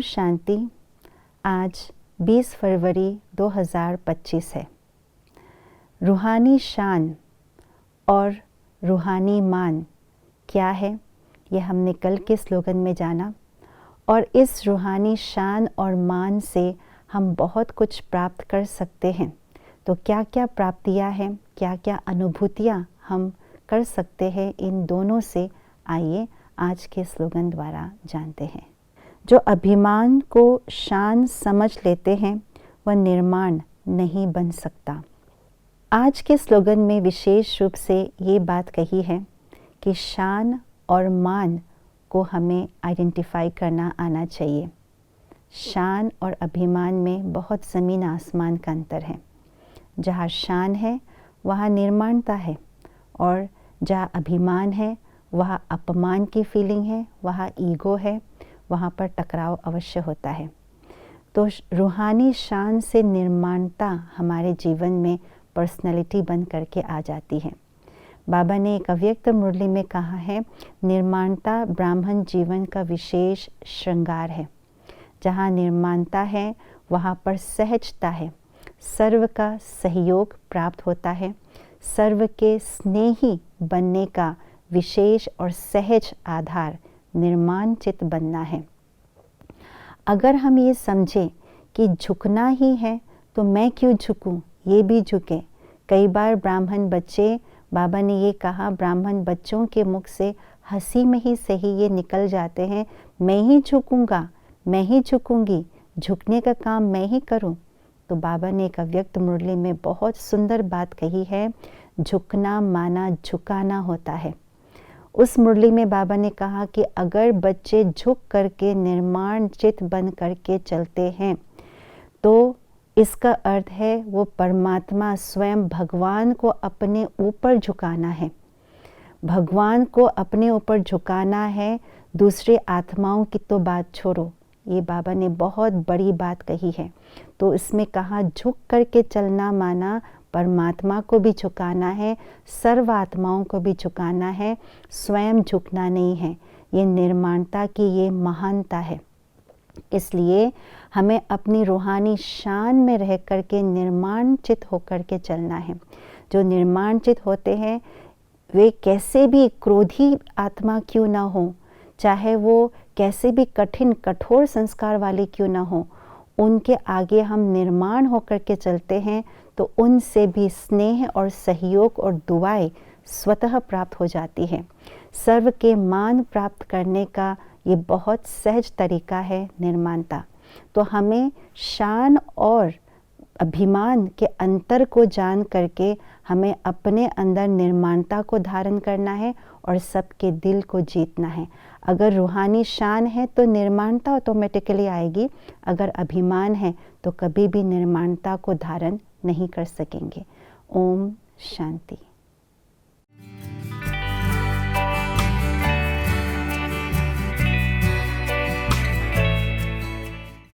शांति। आज 20 फरवरी 2025 है। रूहानी शान और रूहानी मान क्या है, ये हमने कल के स्लोगन में जाना। और इस रूहानी शान और मान से हम बहुत कुछ प्राप्त कर सकते हैं। तो क्या क्या प्राप्तियां हैं, क्या क्या अनुभूतियां हम कर सकते हैं, इन दोनों से आइए आज के स्लोगन द्वारा जानते हैं। जो अभिमान को शान समझ लेते हैं वह निर्माण नहीं बन सकता। आज के स्लोगन में विशेष रूप से ये बात कही है कि शान और मान को हमें आइडेंटिफाई करना आना चाहिए। शान और अभिमान में बहुत ज़मीन आसमान का अंतर है। जहाँ शान है वहाँ निर्माणता है, और जहाँ अभिमान है वहाँ अपमान की फीलिंग है, वहाँ ईगो है, वहाँ पर टकराव अवश्य होता है। तो रूहानी शान से निर्माणता हमारे जीवन में पर्सनैलिटी बन करके आ जाती है। बाबा ने एक अव्यक्त मुरली में कहा है, निर्माणता ब्राह्मण जीवन का विशेष श्रृंगार है। जहाँ निर्माणता है वहाँ पर सहजता है, सर्व का सहयोग प्राप्त होता है, सर्व के स्नेही बनने का विशेष और सहज आधार निर्माण चित्त बनना है। अगर हम ये समझें कि झुकना ही है तो मैं क्यों झुकूं, ये भी झुके। कई बार ब्राह्मण बच्चे, बाबा ने ये कहा, ब्राह्मण बच्चों के मुख से हंसी में ही सही ये निकल जाते हैं, मैं ही झुकूंगा, मैं ही झुकूंगी, झुकने का काम मैं ही करूं। तो बाबा ने एक अव्यक्त मुरली में बहुत सुंदर बात कही है, झुकना माना झुकाना होता है। उस मुरली में बाबा ने कहा कि अगर बच्चे झुक करके निर्माण चित्त बन करके चलते हैं तो इसका अर्थ है वो परमात्मा स्वयं भगवान को अपने ऊपर झुकाना है। भगवान को अपने ऊपर झुकाना है, दूसरे आत्माओं की तो बात छोड़ो। ये बाबा ने बहुत बड़ी बात कही है। तो इसमें कहा झुक करके चलना माना परमात्मा को भी झुकाना है, सर्व आत्माओं को भी झुकाना है, स्वयं झुकना नहीं है। ये निर्माणता की ये महानता है। इसलिए हमें अपनी रूहानी शान में रह करके निर्माण चित्त होकर के चलना है। जो निर्माण चित्त होते हैं वे कैसे भी क्रोधी आत्मा क्यों ना हो, चाहे वो कैसे भी कठिन कठोर संस्कार वाले क्यों ना हो, उनके आगे हम निर्माण होकर के चलते हैं तो उनसे भी स्नेह और सहयोग और दुआएं स्वतः प्राप्त हो जाती है। सर्व के मान प्राप्त करने का ये बहुत सहज तरीका है निर्माणता। तो हमें शान और अभिमान के अंतर को जान करके हमें अपने अंदर निर्माणता को धारण करना है और सबके दिल को जीतना है। अगर रूहानी शान है तो निर्माणता ऑटोमेटिकली आएगी, अगर अभिमान है तो कभी भी निर्माणता को धारण नहीं कर सकेंगे। ओम शांति।